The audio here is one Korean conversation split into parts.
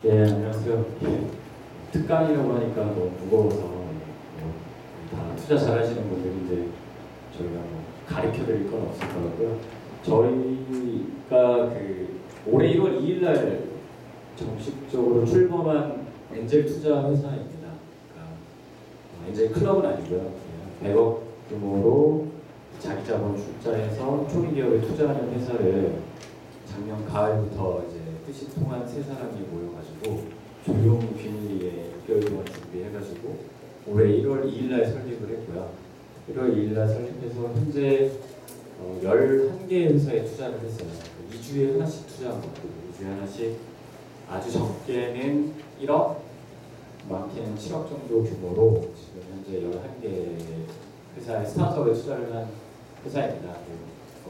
예, 안녕하세요. 예, 특강이라고 하니까 너무 무거워서 다 투자 잘하시는 분들이 이제 저희가 뭐 가르쳐 드릴 건 없을 것 같고요. 저희가 올해 1월 2일 날 정식적으로 출범한 엔젤 투자 회사입니다. 그러니까 엔젤 클럽은 아니고요. 100억 규모로 자기 자본 출자해서 초기 기업에 투자하는 회사를 작년 가을부터 이제 뜻이 통한 세 사람이 모여가지고 조용히 비밀리에 6개월 동안 준비해가지고 올해 1월 2일 날 설립을 했고요. 1월 2일 날 설립해서 현재 11개의 회사에 투자를 했어요. 2주에 하나씩 투자한 거거든요. 2주에 하나씩 아주 적게는 1억, 많게는 7억 정도 규모로 지금 현재 11개 회사의 스타트업에 투자를 한 회사입니다.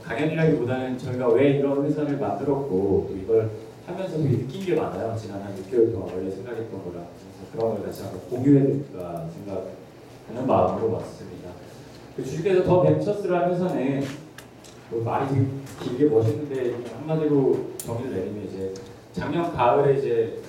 강연이라기보다는 저희가 왜 이런 회사를 만들었고 또 이걸 하면서 되게 느낀 게 많아요. 지난 한 6개월 동안 원래 생각했던 거라. 그래서 그런 걸 같이 한번 공유해드릴까 생각하는 마음으로 왔습니다. 주식회사 더 벤처스라는 회사는 뭐 말이 되게 길게 멋있는데 한마디로 정의를 내리면 이제 작년 가을에 이제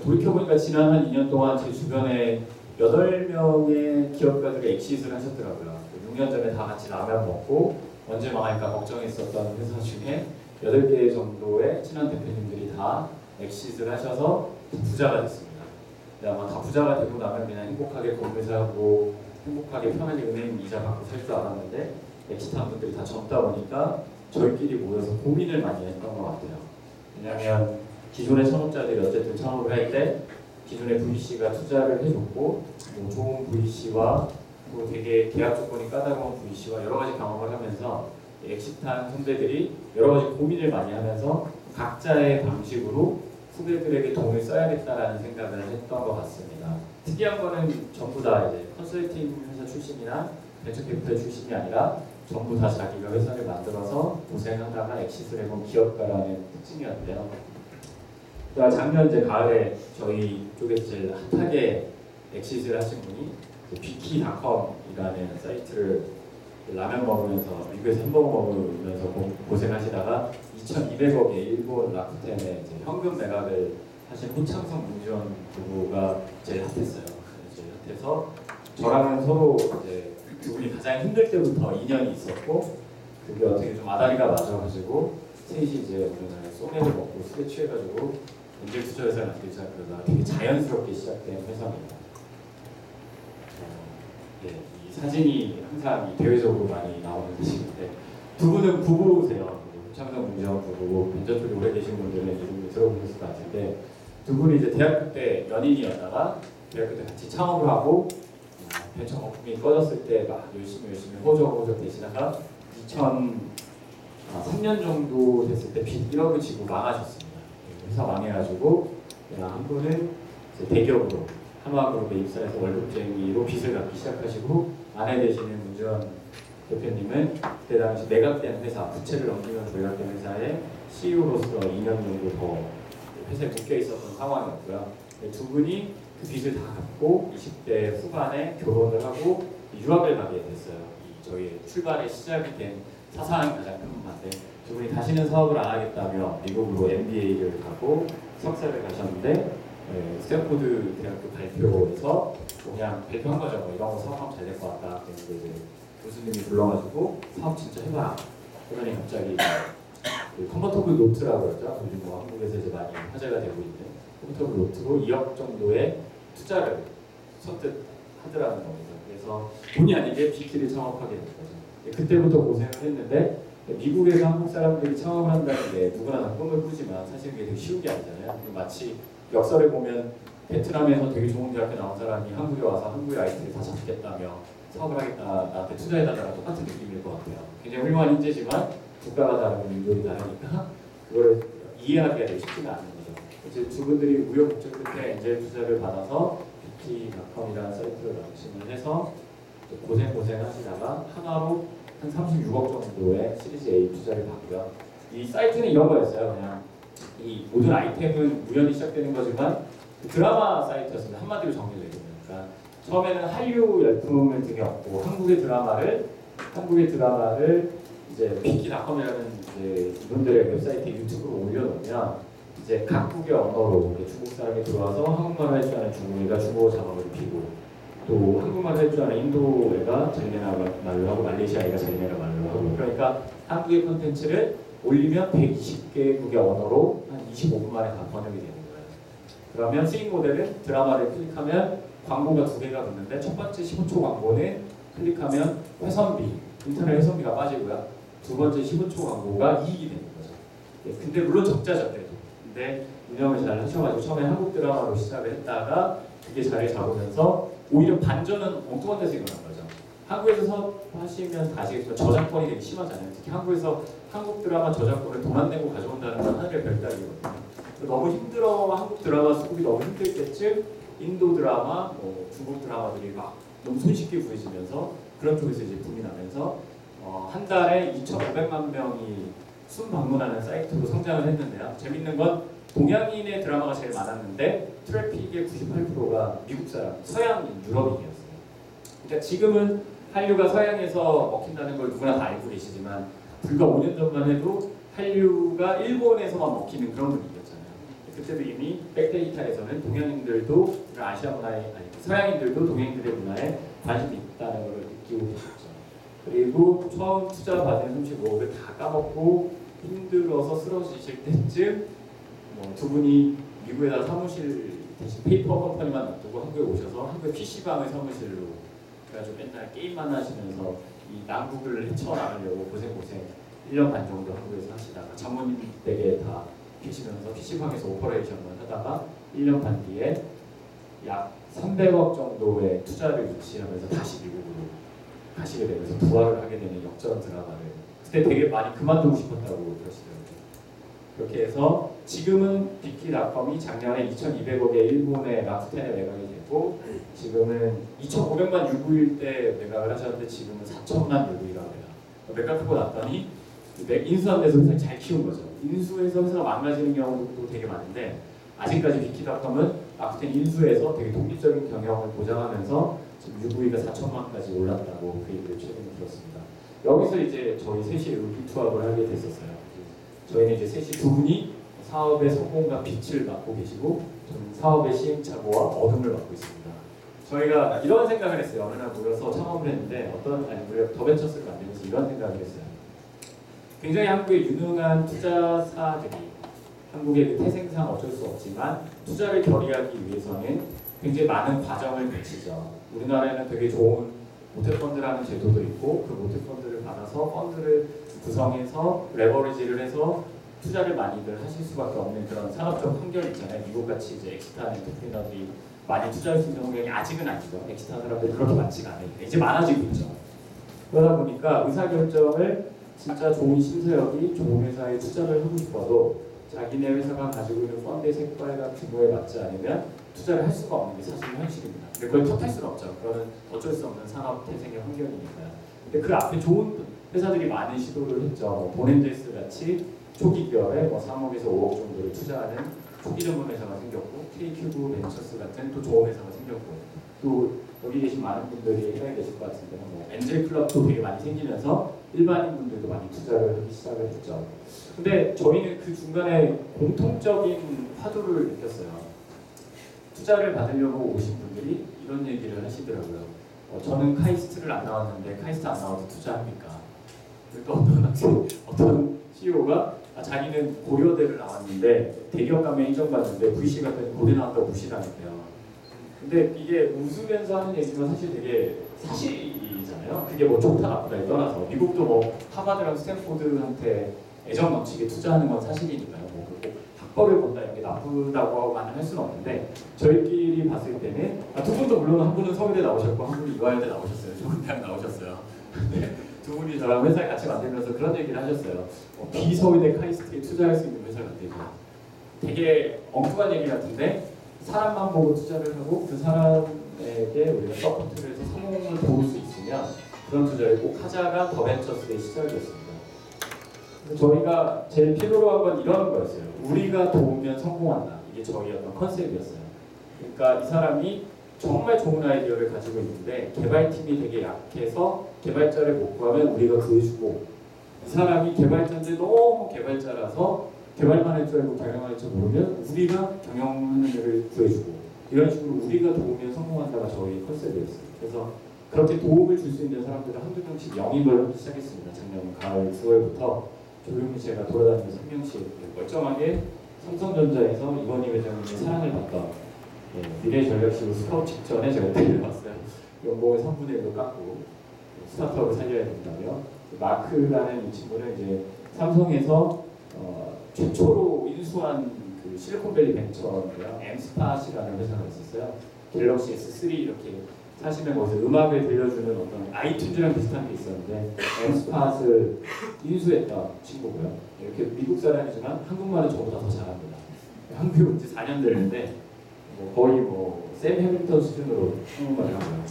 돌이켜보니까 지난 한 2년 동안 제 주변에 8명의 기업가들이 엑시트를 하셨더라고요. 6년 전에 다 같이 라면 먹고 언제 망할까 걱정했었던 회사 중에 8개 정도의 친한 대표님들이 다 엑시트를 하셔서 부자가 됐습니다. 아마 다 부자가 되고 나면 그냥 행복하게 건물 사고 행복하게 편하게 은행 이자 받고 살 줄 알았는데 엑시트한 분들이 다 젊다 보니까 저희끼리 모여서 고민을 많이 했던 것 같아요. 왜냐하면 기존의 창업자들이 어쨌든 창업을 할 때 기존의 VC가 투자를 해줬고 뭐 좋은 VC와 또 되게 계약 조건이 까다로운 VC와 여러 가지 경험을 하면서 엑시트한 선배들이 여러 가지 고민을 많이 하면서 각자의 방식으로 후배들에게 돈을 써야겠다라는 생각을 했던 것 같습니다. 특이한 거는 전부 다 이제 컨설팅 회사 출신이나 벤처캐피탈 출신이 아니라 전부 다 자기가 회사를 만들어서 고생하다가 엑시트를 해본 기업가라는 특징이었는데요. 작년 이제 가을에 저희 쪽에서 제일 핫하게 엑시트를 하신 분이 비키닷컴이라는 사이트를 라면 먹으면서 미국에서 햄버거 먹으면서 고생하시다가 2,200억의 일본 라쿠텐에 현금 매각을 하신 호창성 문지원 부부가 제일 핫했어요. 제일 핫해서 저랑은 서로 이제 두 분이 가장 힘들 때부터 인연이 있었고 그게 어떻게 좀 아다리가 맞아가지고 셋이 이제 어느 날 소맥을 먹고 술에 취해가지고 엔젤 투자 회사를 만들자 그러다가 되게 자연스럽게 시작된 회사입니다. 이 사진이 항상 대외적으로 많이 나오는 사진인데 두 분은 부부세요. 호창성 문지원 부부고 벤처 쪽에 오래 계신 분들은 이름을 들어보셨을 것 같은데 두 분이 이제 대학교 때 연인이었다가 대학교 때 같이 창업을 하고 벤처 거품이 꺼졌을 때 막 열심히 호적 되시다가 2003년 정도 됐을 때 빚 1억을 지고 망하셨습니다. 회사 망해가지고 한 분은 대기업으로 하마그룹에 입사해서 월급쟁이로 빚을 갚기 시작하시고 아내 되시는 문지원 대표님은 그때 당시 매각된 회사, 부채를 넘기면서 매각된 회사의 CEO로서 2년 정도 더 회사에 묶여 있었던 상황이었고요. 두 분이 그 빚을 다 갚고 20대 후반에 결혼을 하고 유학을 가게 됐어요. 저희 출발의 시작이 된 사사한 가장 큰 문화인데 두 분이 다시는 사업을 안 하겠다며 미국으로 MBA를 가고 석사를 가셨는데 스탠포드 대학교 발표에서 그냥 발표한 거죠. 뭐 이런 거 사업하면 잘 될 것 같다. 그런데 이제 교수님이 불러가지고 사업 진짜 해봐. 그러더니 갑자기 컨버터블 노트라고 그러죠. 요즘 뭐 한국에서 이제 많이 화제가 되고 있는 컨버터블 노트로 2억 정도의 투자를 선뜻 하더라는 겁니다. 그래서 본의 아니게 비키를 창업하게 된 거죠. 그때부터 고생을 했는데 미국에서 한국 사람들이 창업을 한다는 게 누구나 다 꿈을 꾸지만 사실 그게 되게 쉬운 게 아니잖아요. 마치 역사를 보면 베트남에서 되게 좋은 대학교 나온 사람이 한국에 와서 한국의 IT를 다 잡겠다며 사업을 하겠다, 나한테 투자해달라는 똑같은 느낌일 것 같아요. 굉장히 훌륭한 인재지만 국가가 다르고 민족이 다르니까 그걸 이해하기가 되게 쉽지가 않은 거죠. 이제 두 분들이 우여곡절 끝에 엔젤 투자를 받아서 비키닷컴이라는 사이트를 런칭을 해서 고생하시다가 하나로 한 36억 정도의 시리즈 A 투자를 받고요. 이 사이트는 이런 거였어요. 그냥 이 모든 아이템은 우연히 시작되는 거지만 드라마 사이트였습니다. 한마디로 정리를 해보면. 그러니까 처음에는 한류 열풍을 등에 업고 한국의 드라마를 이제 비키닷컴이라는 이제 이분들의 웹사이트에 유튜브로 올려놓으면 이제 각국의 언어로 중국 사람이 들어와서 한국말 할 줄 아는 중국애가 중국어 자막을 입히고 또 한국말 할 줄 아는 인도 애가 자기네나 말로 하고 말레이시아 애가 자기네나 말로 하고 그러니까 한국의 콘텐츠를 올리면 120개국의 언어로 한 25분 만에 다 번역이 되는 거예요. 그러면 수익 모델은 드라마를 클릭하면 광고가 2개가 붙는데 첫 번째 15초 광고는 클릭하면 회선비, 인터넷 회선비가 빠지고요. 두 번째 15초 광고가 이익이 되는 거죠. 예, 근데 물론 적자죠. 근데 운영을 잘 하셔가지고 처음에 한국 드라마로 시작을 했다가 그게 자리를 잡으면서 오히려 반전은 엉뚱한 데서 일어난 거죠. 한국에서 하시면 다 아시겠지만 저작권이 되게 심하잖아요. 특히 한국에서 한국 드라마 저작권을 돈 안 내고 가져온다는 건 하늘의 별따기거든요. 너무 힘들어, 한국 드라마 수급이 너무 힘들 때쯤 인도 드라마, 뭐 중국 드라마들이 막 너무 손쉽게 구해지면서 그런 쪽에서 이제 붐이 나면서 한 달에 2,500만 명이 순방문하는 사이트로 성장을 했는데요. 재밌는 건 동양인의 드라마가 제일 많았는데 트래픽의 98%가 미국 사람, 서양인, 유럽인이었어요. 그러니까 지금은 한류가 서양에서 먹힌다는 걸 누구나 다 알고 계시지만 불과 5년 전만 해도 한류가 일본에서만 먹히는 그런 분위기였잖아요. 그때도 이미 백데이터에서는 동양인들도 아시아 문화에 아니 서양인들도 동양인들의 문화에 관심이 있다는 걸 느끼고 계셨죠. 그리고 처음 투자 받은 35억을 다 까먹고 힘들어서 쓰러지실 때쯤 두 분이 미국에다 사무실 대신 페이퍼 컴퍼니만 놔두고 한국에 오셔서 한국의 PC방을 사무실로 그래가지고 맨날 게임만 하시면서 이 남국을 헤쳐나가려고 고생 1년 반 정도 한국에서 하시다가 장모님 댁에 다 계시면서 PC방에서 오퍼레이션만 하다가 1년 반 뒤에 약 300억 정도의 투자를 유치하면서 다시 미국으로 가시게 되면서 부활을 하게 되는 역전 드라마를 그때 되게 많이 그만두고 싶었다고 그러시더라고요. 그렇게 해서 지금은 빅키닷컴이 작년에 2,200억의 일본의 라쿠텐에 매각이 됐고 지금은 2,500만 유구일 때 매각을 하셨는데 지금은 4,000만 유구이라고 합니다. 매각하고 났더니 인수한 데서 회사를 잘 키운 거죠. 인수해서 회사가 망가지는 경우도 되게 많은데 아직까지 빅키닷컴은 라쿠텐 인수해서 되게 독립적인 경영을 보장하면서 지금 유구이가 4,000만까지 올랐다고 그 얘기를 최근에 들었습니다. 여기서 이제 저희 셋이 의기투합을 하게 됐었어요. 저희는 이제 셋이 두 분이 사업의 성공과 빛을 맡고 계시고 저는 사업의 시행착오와 어둠을 맡고 있습니다. 저희가 이런 생각을 했어요. 어느 날 모여서 창업을 했는데 우리가 더벤처스를 만들면서 이런 생각을 했어요. 굉장히 한국의 유능한 투자사들이 한국의 그 태생상 어쩔 수 없지만 투자를 결의하기 위해서는 굉장히 많은 과정을 거치죠. 우리나라에는 되게 좋은 모태펀드라는 제도도 있고 그 모태펀드를 받아서 펀드를 구성해서 레버리지를 해서 투자를 많이들 하실 수밖에 없는 그런 산업적 환경이 있잖아요. 미국같이 이제 엑스트한 엔터프리너들이 많이 투자할 수 있는 환경이 아직은 아니죠. 엑스트한 사람들이 그렇게 많지가 않아요. 이제 많아지고 있죠. 그러다 보니까 의사결정을 진짜 좋은 신세력이 좋은 회사에 투자를 하고 싶어도 자기네 회사가 가지고 있는 펀드의 색깔과 규모에 맞지 않으면 투자를 할 수가 없는 게 사실 현실입니다. 근데 그걸 탓할 수는 없죠. 그거는 어쩔 수 없는 산업 태생의 환경이니까요. 근데 그 앞에 좋은 회사들이 많은 시도를 했죠. 보낸제스 같이 초기 기업에 3억에서 5억 정도를 투자하는 초기 전문 회사가 생겼고 K큐브 벤처스 같은 또 좋은 회사가 생겼고 또 여기 계신 많은 분들이 해당이 되실 것 같은데 엔젤 클럽도 되게 많이 생기면서 일반인 분들도 많이 투자를 하기 시작을 했죠. 근데 저희는 그 중간에 공통적인 화두를 느꼈어요. 투자를 받으려고 오신 분들이 이런 얘기를 하시더라고요. 저는 카이스트를 안 나왔는데 카이스트 안 나와도 투자합니까? 또 어떤 CEO가 자기는 고려대를 나왔는데 대기업 가면 인정받는데 VC 같은 고대 나왔다고 무시당했대요. 근데 이게 웃으면서 하는 얘기지만 사실 되게 사실이잖아요. 그게 뭐 좋다 나쁘다에 떠나서 미국도 뭐 하버드랑 스탠포드한테 애정 넘치게 투자하는 건 사실이니까요. 뭐 학벌을 본다 이런 게 나쁘다고만 할 수는 없는데 저희끼리 봤을 때는 두 분도 물론 한 분은 서울대 나오셨고 한 분이 이화여대 나오셨어요. 좋은 대학 나오셨어요. 근데 두 분이 저랑 회사를 같이 만들면서 그런 얘기를 하셨어요. 비서울대 카이스트에 투자할 수 있는 회사를 만들자. 되게 엉뚱한 얘기 같은데 사람만 보고 투자를 하고 그 사람에게 우리가 서포트를 해서 성공을 도울 수 있으면 그런 투자를 꼭 하자가 더벤처스의 시작이었습니다. 저희가 제일 필요로 한 건 이런 거였어요. 우리가 도우면 성공한다. 이게 저희 어떤 컨셉이었어요. 그러니까 이 사람이 정말 좋은 아이디어를 가지고 있는데 개발팀이 되게 약해서 개발자를 못 구하면 우리가 구해주고 이 사람이 개발자인데 너무 개발자라서 개발만 할 줄 알고 경영할 줄 모르면 우리가 경영하는 데를 구해주고 이런 식으로 우리가 도우면 성공한다가 저희 컨셉이었어요. 그래서 그렇게 도움을 줄 수 있는 사람들을 한두 명씩 영입을 하기 시작했습니다. 작년 가을 9월부터 조용히 제가 돌아다니면서 한 명씩 멀쩡하게 삼성전자에서 이건희 회장님의 사랑을 받던 미래 전략실로 스카우트 직전에 제가 데려왔어요. 연봉을 3분의 1로 깎고 스타트업을 살려야 된다며 마크라는 이 친구는 이제 삼성에서 최초로 인수한 그 실리콘밸리 벤처인데요. 엠스팟이라는 회사가 있었어요. 갤럭시 S3 이렇게 사시면 거기서 음악을 들려주는 어떤 아이튠즈랑 비슷한 게 있었는데 엠스팟을 인수했던 친구고요. 이렇게 미국 사람이지만 한국말은 저보다 더 잘합니다. 한국에 온 지 4년 됐는데 거의 샘 해밀턴 수준으로 한국말을 하고요.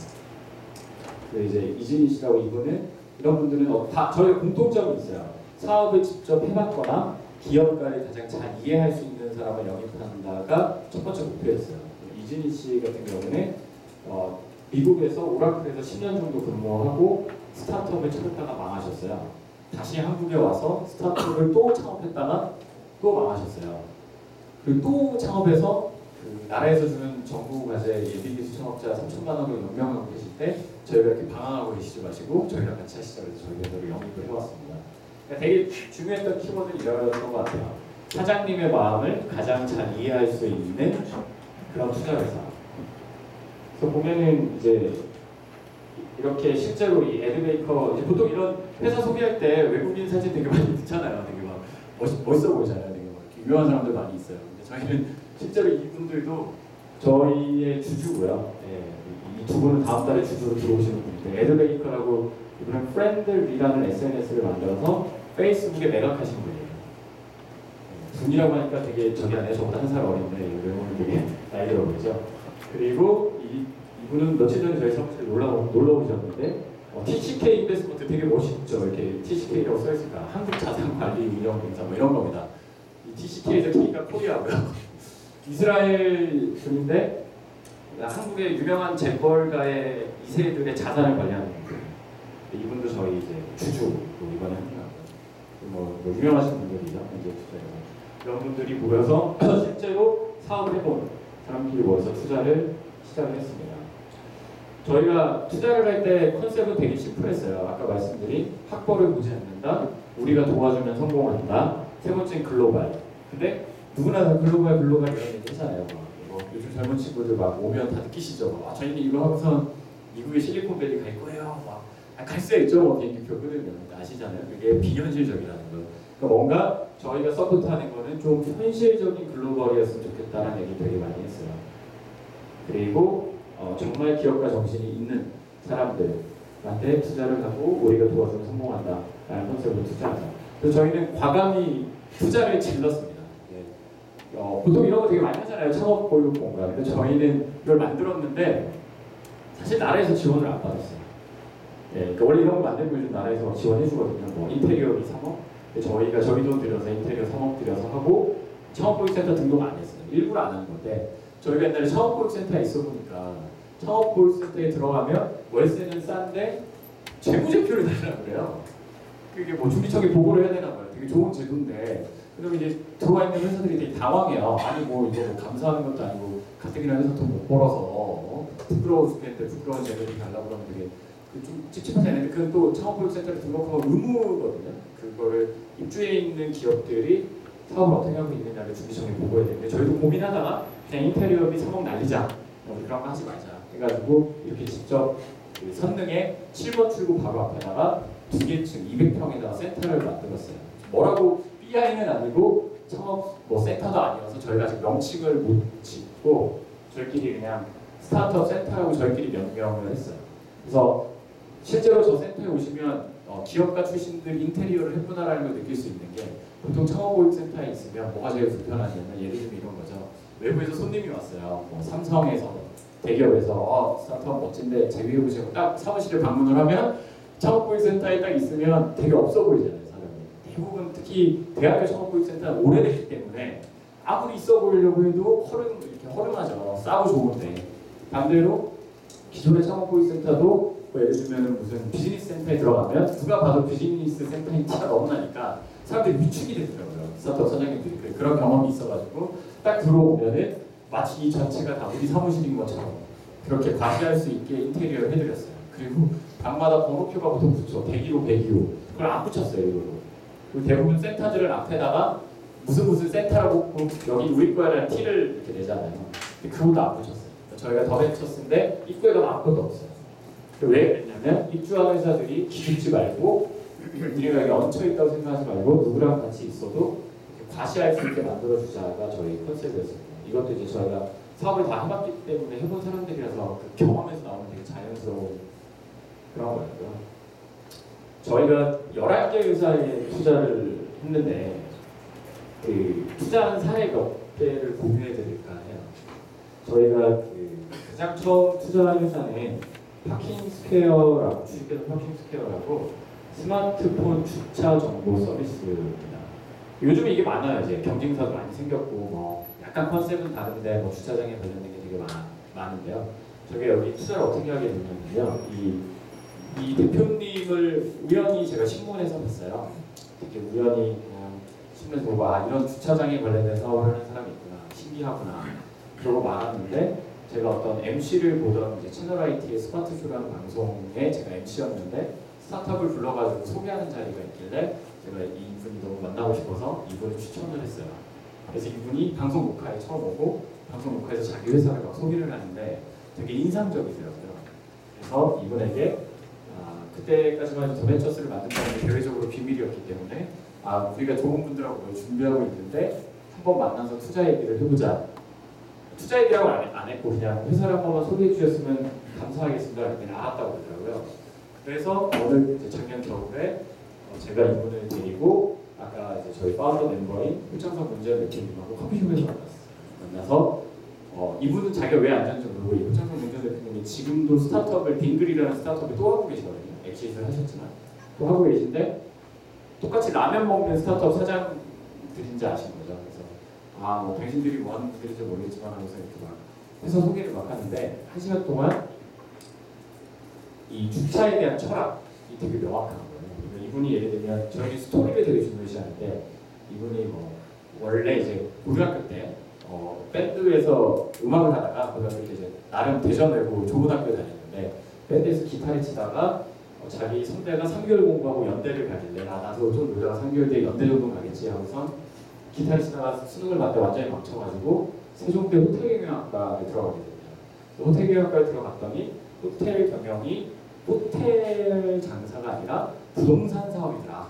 그 이제 이진희 씨라고 이분은 이런 분들은 다 저희가 공통점이 있어요. 사업을 직접 해봤거나 기업가를 가장 잘 이해할 수 있는 사람을 영입한다가 첫 번째 목표였어요. 이진희 씨 같은 경우는 미국에서 오라클에서 10년 정도 근무하고 스타트업을 찾았다가 망하셨어요. 다시 한국에 와서 스타트업을 또 창업했다가 또 망하셨어요. 그리고 또 창업해서 그 나라에서 주는 정부 과제 예비기술 창업자 3천만 원을 연명하고 계실 때 저희가 이렇게 방황하고 계시지 마시고 저희랑 같이 하시자고 해서 저희가 영입을 해왔습니다. 그러니까 되게 중요했던 키워드는 이런 것 같아요. 사장님의 마음을 가장 잘 이해할 수 있는 그런 투자회사. 그래서 보면은 이제 이렇게 실제로 이 에드베이커 이제 보통 이런 회사 소개할 때 외국인 사진 되게 많이 넣잖아요. 되게 막 멋있어 보이잖아요. 되게 막 유명한 사람들 많이 있어요. 근데 저희는 실제로 이분들도 저희의 주주고요. 이 두 분은 다음 달에 주주로 들어오시는 분인데 에드베이커라고 이분은 프렌들리라는 SNS를 만들어서 페이스북에 매각하신 분이에요. 분이라고 하니까 되게 저기 안에 저보다 한 살 어린데 외모는 되게 나이 들어 보이죠. 그리고 이분은 며칠 전에 저희 사무실에 놀러 오셨는데 TCK 인베스트먼트 되게 멋있죠. 이렇게 TCK라고 써있으니까 한국자산관리운용공사 뭐 이런 겁니다. 이 TCK에서 K가 코리아고요. 이스라엘 분인데 한국의 유명한 재벌가의 2세들의 자산을 관리하는 분이에요. 이분도 저희 이제 주주로 이번에 합류하고요. 뭐 유명하신 분들이죠. 이제 투자해서 이런 분들이 모여서 실제로 사업을 해본 사람들이 모여서 투자를 시작을 했습니다. 저희가 투자를 할 때 컨셉은 되게 심플했어요. 아까 말씀드린 학벌을 보지 않는다, 우리가 도와주면 성공한다, 세 번째는 글로벌. 근데 누구나 다 글로벌 이런 얘기 하잖아요. 요즘 젊은 친구들 막 오면 다 느끼시죠. 저희는 이거 하고선 미국의 실리콘밸리 갈 거예요. 갈 수 있죠. 비행기표 끊으면 아시잖아요. 그게 비현실적이라는 거. 그러니까 뭔가 저희가 서포트하는 거는 좀 현실적인 글로벌이었으면 좋겠다는 얘기 되게 많이 했어요. 그리고 정말 기업가 정신이 있는 사람들한테 투자를 하고 우리가 도와주면 성공한다라는 컨셉으로 투자하자. 그래서 저희는 과감히 투자를 질렀습니다. 보통 이런 거 되게 많이 하잖아요. 창업 교육 공간. 근데 저희는 이걸 만들었는데 사실 나라에서 지원을 안 받았어요. 그러니까 원래 이런 거 만들고 요즘 나라에서 지원해주거든요. 뭐 인테리어비 3억, 저희가 저희 돈 들여서 인테리어 3억 들여서 하고 창업교육센터 등록 안 했어요. 일부러 안 하는 건데 저희가 옛날에 창업교육센터에 있어 보니까 창업교육센터에 들어가면 월세는 싼데 재무제표를 달라고 그래요. 그게 뭐 중기청에 보고를 해야 되나 봐요. 되게 좋은 제도인데 그럼 이제 들어와 있는 회사들이 되게 당황해요. 아니 뭐 이거 뭐 감사하는 것도 아니고 가뜩이나 회사 돈 못 벌어서 부끄러워 죽겠는데 부끄러운 제도를 달라고 그러면 되게 좀 찝찝하지 않는데 그건 또 창업교육센터를 등록하고 의무거든요. 그거를 입주해 있는 기업들이 사업을 어떻게 하고 있느냐를 중기청에 보고해야 되는데 저희도 고민하다가 그냥 인테리어비 3억 날리자, 그런 거 하지 말자 해가지고 이렇게 직접 그 선릉에 7번 출구 바로 앞에다가 2개층 200평에다가 센터를 만들었어요. 뭐라고 BI는 아니고 창업 뭐 센터도 아니어서 저희가 아직 명칭을 못 짓고 저희끼리 그냥 스타트업 센터라고 저희끼리 명명을 했어요. 그래서 실제로 저 센터에 오시면 기업가 출신들 인테리어를 했구나라는 걸 느낄 수 있는 게 보통 창업교육센터에 있으면 뭐가 제일 불편하냐면 예를 들면 이런 거죠. 외부에서 손님이 왔어요. 뭐 삼성에서 대기업에서 스타트업 멋진데 제휴해 보시고 딱 사무실에 방문을 하면 창업교육센터에 딱 있으면 되게 없어 보이잖아요. 사람이. 대부분 특히 대학교 창업교육센터는 오래됐기 때문에 아무리 있어 보이려고 해도 이렇게 허름하죠. 싸고 좋은데 반대로 기존의 창업교육센터도 뭐 예를 들면 무슨 비즈니스 센터에 들어가면 누가 봐도 비즈니스 센터인 티가 너무 나니까 사람들이 위축이 되더라고요. 스타트업 사장님들이 그런 경험이 있어가지고 딱 들어오면은 마치 이 전체가 다 우리 사무실인 것처럼 그렇게 과시할 수 있게 인테리어를 해드렸어요. 그리고 방마다 번호표가 붙어 102호, 102호 그걸 안 붙였어요. 이걸로. 그리고 대부분 센터들은 앞에다가 무슨 센터라고 여기 우리 거야라는 T를 이렇게 내잖아요. 근데 그것도 안 붙였어요. 저희가 더벤처스인데 입구에 가면 아무것도 없어요. 왜 그랬냐면 입주하는 회사들이 기죽지 말고 우리가 여기 얹혀있다고 생각하지 말고 누구랑 같이 있어도 과시할 수 있게 만들어주자가 저희 컨셉이었습니다. 이것도 이제 저희가 사업을 다 해봤기 때문에 해본 사람들이라서 그 경험에서 나오는 되게 자연스러운 그런 거였고요. 저희가 11개 회사에 투자를 했는데 그 투자한 사례 몇 개를 공유해 드릴까 해요. 저희가 그 가장 처음 투자한 회사는 파킹스퀘어라고 주식회사 파킹스퀘어라고 스마트폰 주차 정보 서비스입니다. 요즘에 이게 많아요. 이제 경쟁사도 많이 생겼고 뭐 약간 컨셉은 다른데 뭐 주차장에 관련된 게 되게 많은데요. 저게 여기 투자를 어떻게 하게 됐냐면요. 이 대표님을 우연히 제가 신문에서 봤어요. 되게 우연히 그냥 신문에서 보고 아 이런 주차장에 관련된 사업을 하는 사람이 있구나 신기하구나 그러고 말았는데 제가 어떤 MC를 보던 이제 채널 IT의 스마트쇼라는 방송에 제가 MC였는데 스타트업을 불러가지고 소개하는 자리가 있길래 제가 이분이 너무 만나고 싶어서 이분을 추천을 했어요. 그래서 이분이 방송 녹화에 처음 오고 방송 녹화에서 자기 회사를 막 소개를 하는데 되게 인상적이더라고요. 그래서 이분에게 그때까지만 해도 더벤처스를 만든다는 게 대외적으로 비밀이었기 때문에 우리가 좋은 분들하고 뭘 준비하고 있는데 한번 만나서 투자 얘기를 해보자. 투자 얘기라고 안 했고 그냥 회사를 한 번만 소개해 주셨으면 감사하겠습니다. 이렇게 나왔다고 그러더라고요. 그래서 오늘 이제 작년 겨울에 제가 이분을 데리고 아까 이제 저희 파운더 멤버인 효창성 문재현 대표님하고 커피숍에서 만나서 이분은 자기가 왜 안 되는지 모르고 이 효창성 문재현 대표님이 지금도 스타트업을 빙글이라는 스타트업을 또 하고 계시거든요. 엑시트를 하셨지만 또 하고 계신데 똑같이 라면 먹는 스타트업 사장들인지 아시는 거죠. 그래서 뭐 당신들이 뭐 하는 분들인지 모르겠지만 하면서 이렇게 막 회사 소개를 막 하는데 1시간 동안 이 주차에 대한 철학이 되게 명확한 거예요. 이분이 예를 들면 저희 스토리를 되게 중요시하는데 이분이 뭐 원래 이제 고등학교 때 밴드에서 음악을 하다가 고등학교 때 이제 나름 대전 외고 좋은 학교 다녔는데 밴드에서 기타를 치다가 자기 선배가 3개월 공부하고 연대를 가길래 나도 좀 놀다가 3개월 뒤에 연대 정도 가겠지 하고선 기타를 치다가 수능을 봤는데 완전히 망쳐가지고 세종대 호텔경영학과에 들어가게 됩니다. 호텔경영학과에 들어갔더니 호텔 경영이 호텔 장사가 아니라 부동산 사업이더라.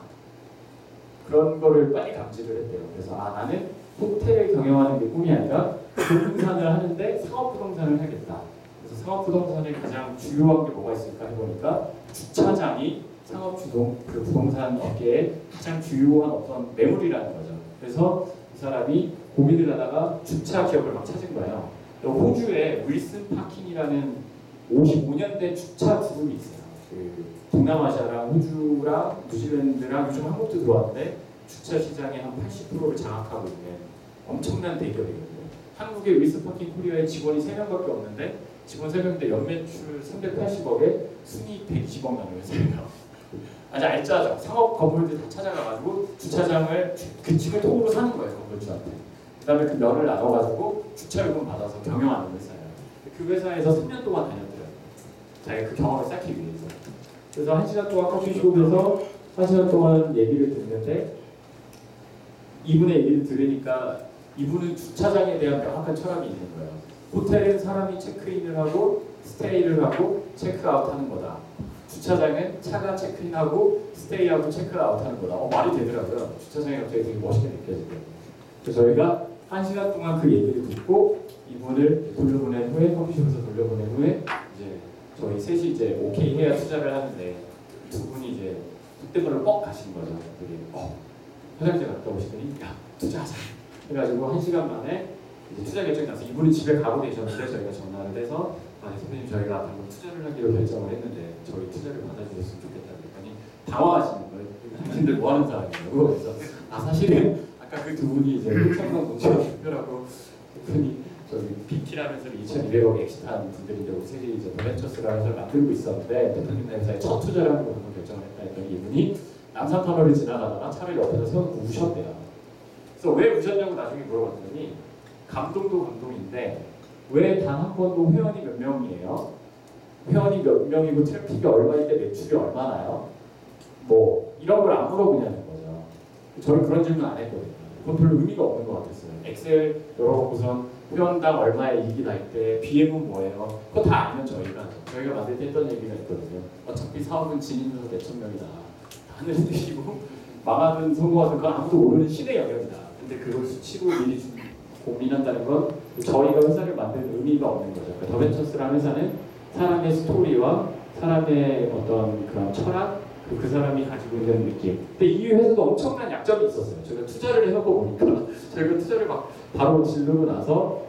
그런 거를 빨리 감지를 했대요. 그래서 나는 호텔을 경영하는 게 꿈이 아니라 부동산을 하는데 사업부동산을 하겠다. 그래서 사업부동산의 가장 주요한 게 뭐가 있을까 해보니까 주차장이 그 부동산 업계의 가장 주요한 어떤 매물이라는 거죠. 그래서 이 사람이 고민을 하다가 주차 기업을 막 찾은 거예요. 호주에 윌슨 파킹이라는 55년 된 주차 그룹이 있어요. 그 동남아시아랑 호주랑 뉴질랜드랑 요즘 한국도 들어왔는데 주차 시장의 한 80%를 장악하고 있는 엄청난 대기업이거든요. 한국의 윌슨 파킹 코리아에 직원이 3명밖에 없는데 직원 3명인데 연매출 380억에 순이익 120억 나는 회사예요. 아주 알짜죠. 상업 건물들 다 찾아가가지고 주차장을 그 집을 통으로 사는 거예요. 건물주한테. 그 다음에 그 면을 나눠가지고 주차요금 받아서 경영하는 회사예요. 그 회사에서 3년 동안 다녔더라고요. 자기가 그 경험을 쌓기 위해서. 그래서 1시간 동안 커피숍에서 1시간 동안 얘기를 듣는데 이분의 얘기를 들으니까 이분은 주차장에 대한 명확한 철학이 있는 거예요. 호텔은 사람이 체크인을 하고 스테이를 하고 체크아웃하는 거다. 주차장은 차가 체크인하고 스테이하고 체크아웃하는 거다. 말이 되더라고요. 주차장이 갑자기 되게 멋있게 느껴지더라고요. 그래서 저희가 1시간 동안 그 얘기를 듣고 이분을 돌려보낸 후에 커피숍에서 돌려보낸 후에 이제 저희 셋이 이제 오케이 해야 투자를 하는데 두 분이 이제 그때말로 뻑 가신 거죠. 되게 화장실 갔다 오시더니 야 투자하자 해가지고 1시간 만에 이제 투자 결정이 나서 이분은 집에 가고 계셨는데 저희가 전화를 해서 대표님 저희가 방금 투자를 하기로 결정을 했는데 저희 투자를 받아주셨으면 좋겠다 그랬더니 당황하시는 거예요. 당신들 뭐 하는 사람이냐고. 그래서 사실은 아까 그 두 분이 이제 효창성 문제가 대표라고 그분이 저기 BT라면서 2,200억 엑시트한 분들인데 우리 셋이 이제 더벤처스라는 회사를 만들고 있었는데 대표님 회사에 첫 투자를 하는 거 결정을 했다 했더니 이분이 남산터널을 지나가다가 차를 옆에서 세워놓고 우셨대요. 그래서 왜 우셨냐고 나중에 물어봤더니 감동도 감동인데 왜 단 한 번도 회원이 몇 명이에요? 회원이 몇 명이고 트래픽이 얼마일 때 매출이 얼마나요? 뭐 이런 걸 안 물어보냐는 거죠. 저는 그런 질문 안 했거든요. 그건 별로 의미가 없는 것 같았어요. 엑셀 열어보고선 회원당 얼마의 이익이 날 때 BM은 뭐예요? 그거 다 알면 저희가 만들 때 했던 얘기가 있거든요. 어차피 사업은 진입해서 몇천 명이다. 하늘은 드시고 망하든 성공하든 그건 아무도 모르는 신의 영역이다. 근데 그걸 수치로 미리 고민한다는 건 저희가 회사를 만드는 의미가 없는 거죠. 그러니까 더벤처스라는 회사는 사람의 스토리와 사람의 어떤 그런 철학, 그 사람이 가지고 있는 느낌. 근데 이 회사도 엄청난 약점이 있었어요. 저희가 투자를 해보고 보니까 저희가 투자를 막 바로 지르고 나서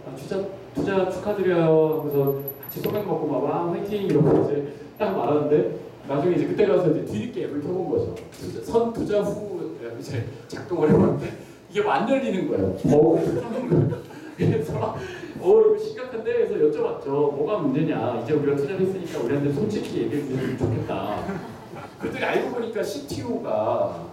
투자 축하드려요. 그래서 같이 소맥 먹고 막 와 화이팅 이러고 이제 딱 말하는데 나중에 이제 그때 가서 이제 뒤늦게 앱을 켜본 거죠. 선 투자 후 이제 작동을 해봤는데 이게 안 열리는 거예요. 하는 거예요. 그래서 이거 심각한데 해서 여쭤봤죠. 뭐가 문제냐. 이제 우리가 투자를 했으니까 우리한테 솔직히 얘기해 주면 좋겠다. 그랬더니 알고 보니까 CTO가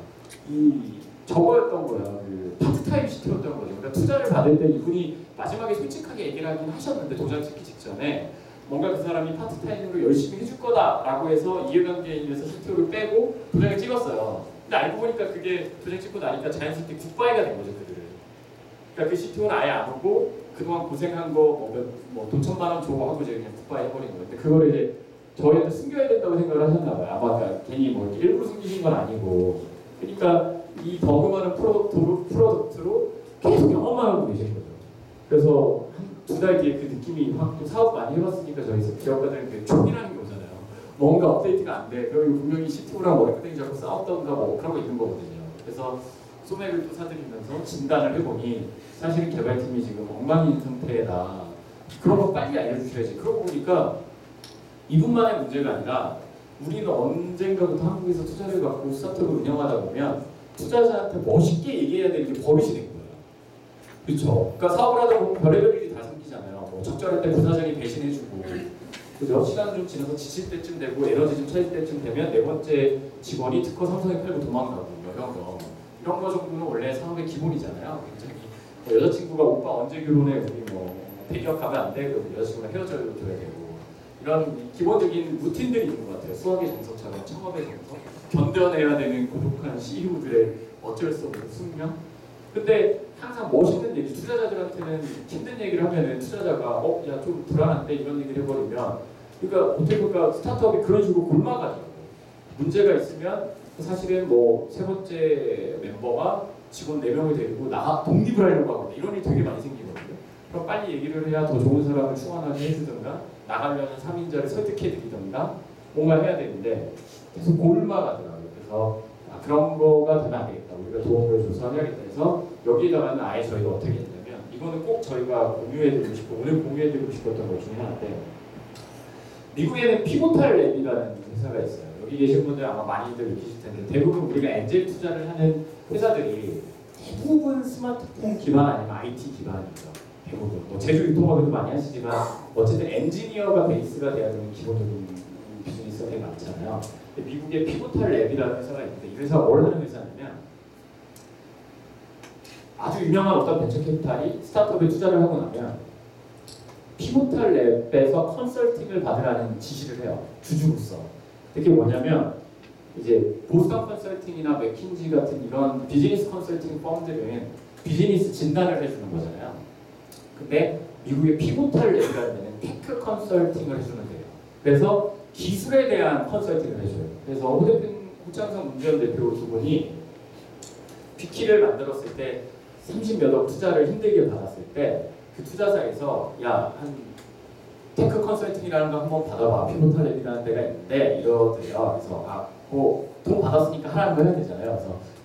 저거였던 거예요. 그 파트타임 CTO였던 거죠. 그러니까 투자를 받을 때 이분이 마지막에 솔직하게 얘기를 하긴 하셨는데 도장 찍기 직전에 뭔가 그 사람이 파트타임으로 열심히 해줄 거다라고 해서 이해관계에 의해서 CTO를 빼고 도장을 찍었어요. 근데 알고 보니까 그게 도장 찍고 나니까 자연스럽게 굿바이가 된 거죠, 그들은. 그러니까 그 CTO는 아예 안 오고 그동안 고생한 거 돈 1,000만 원 주고 하고 이제 그냥 굿바이 해버린 거예요. 근데 그거를 이제 저희한테 숨겨야 된다고 생각을 하셨나 봐요. 아마 그러니까 괜히 뭐 일부러 숨기신 건 아니고. 그러니까 이 버그만한 프로덕트로 계속 영업만 하고 계신 거죠. 그래서 한 2달 뒤에 그 느낌이 확 또 사업 많이 해봤으니까 저희 기업가들은 그 촉이라는 게 오잖아요. 뭔가 업데이트가 안 돼. 그럼 분명히 CTO랑 머리끄댕이 잡고 싸웠던가 뭐 그런 거 있는 거거든요. 그래서 소맥을 또 사드리면서 진단을 해보니 사실은 개발팀이 지금 엉망인 상태다. 그런 거 빨리 알려주셔야지. 그러고 보니까 이분만의 문제가 아니라 우리는 언젠가부터 한국에서 투자를 받고 스타트업을 운영하다 보면 투자자한테 멋있게 얘기해야 되는 게 버릇이 된 거예요. 그렇죠? 그러니까 사업을 하다 보면 별의별 일이 다 생기잖아요. 뭐 적절할 때 부사장이 배신해주고, 그죠? 시간 좀 지나서 지칠 때쯤 되고 에너지 좀 차일 때쯤 되면 네 번째 직원이 특허 삼성에 팔고 도망가고 이런 거 정도는 원래 사업의 기본이잖아요. 굉장히 뭐 여자친구가 오빠 언제 결혼해? 우리 뭐 대기업 가면 안 돼? 그럼 여자친구랑 헤어져야 되고 이런 기본적인 루틴들이 있는 것 같아요. 수학의 정석처럼 창업의 정석, 견뎌내야 되는 고독한 CEO들의 어쩔 수 없는 숙명. 근데 항상 멋있는 얘기, 투자자들한테는 힘든 얘기를 하면은 투자자가 야 좀 불안한데 이런 얘기를 해버리면 그러니까 어떻게 보니까 스타트업이 그런 식으로 골마가지고 문제가 있으면 사실은 뭐 세 번째 멤버가 직원 4명을 데리고 독립을 하려고 하거든요. 이런 일이 되게 많이 생기거든요. 그럼 빨리 얘기를 해야 더 좋은 사람을 충원하게 해주든가 나가려는 3인자를 설득해드리던가 뭔가 해야 되는데 계속 골마가더라고요. 그래서 그런 거가 되면 안 되겠다. 우리가 도움을 줘서 해야겠다 해서 여기에다가는 아예 저희가 어떻게 했냐면 이거는 꼭 저희가 공유해드리고 싶고 오늘 공유해드리고 싶었던 것 중에 하나인데 미국에는 피보탈 랩이라는 회사가 있어요. 여기 계신 분들 아마 많이들 느끼실 텐데 대부분 우리가 엔젤 투자를 하는 회사들이 대부분 스마트폰 기반 아니면 IT 기반이죠. 대부분 뭐 제조 유통업에도 많이 하시지만 어쨌든 엔지니어가 베이스가 돼야 되는 기본적인 비즈니스가 되게 많잖아요. 미국의 피보탈 랩이라는 회사가 있는데 이 회사가 뭘 하는 회사냐면 아주 유명한 어떤 벤처캐피탈이 스타트업에 투자를 하고 나면 피보탈 랩에서 컨설팅을 받으라는 지시를 해요. 주주로서. 그게 뭐냐면 이제 보스턴 컨설팅이나 맥킨지 같은 이런 비즈니스 컨설팅 펌들은 비즈니스 진단을 해주는 거잖아요. 근데 미국의 피보탈 랩이라는 데는 테크 컨설팅을 해주는 데예요. 그래서 기술에 대한 컨설팅을 해줘요. 그래서 호창성 문재현 대표 두 분이 비키를 만들었을 때 30몇 억 투자를 힘들게 받았을 때 그 투자사에서 한 테크 컨설팅이라는 거 한번 받아봐. 피보탈 랩이라는 데가 있는데 이러더래요. 그래서 돈 받았으니까 하라는 거 해야 되잖아요.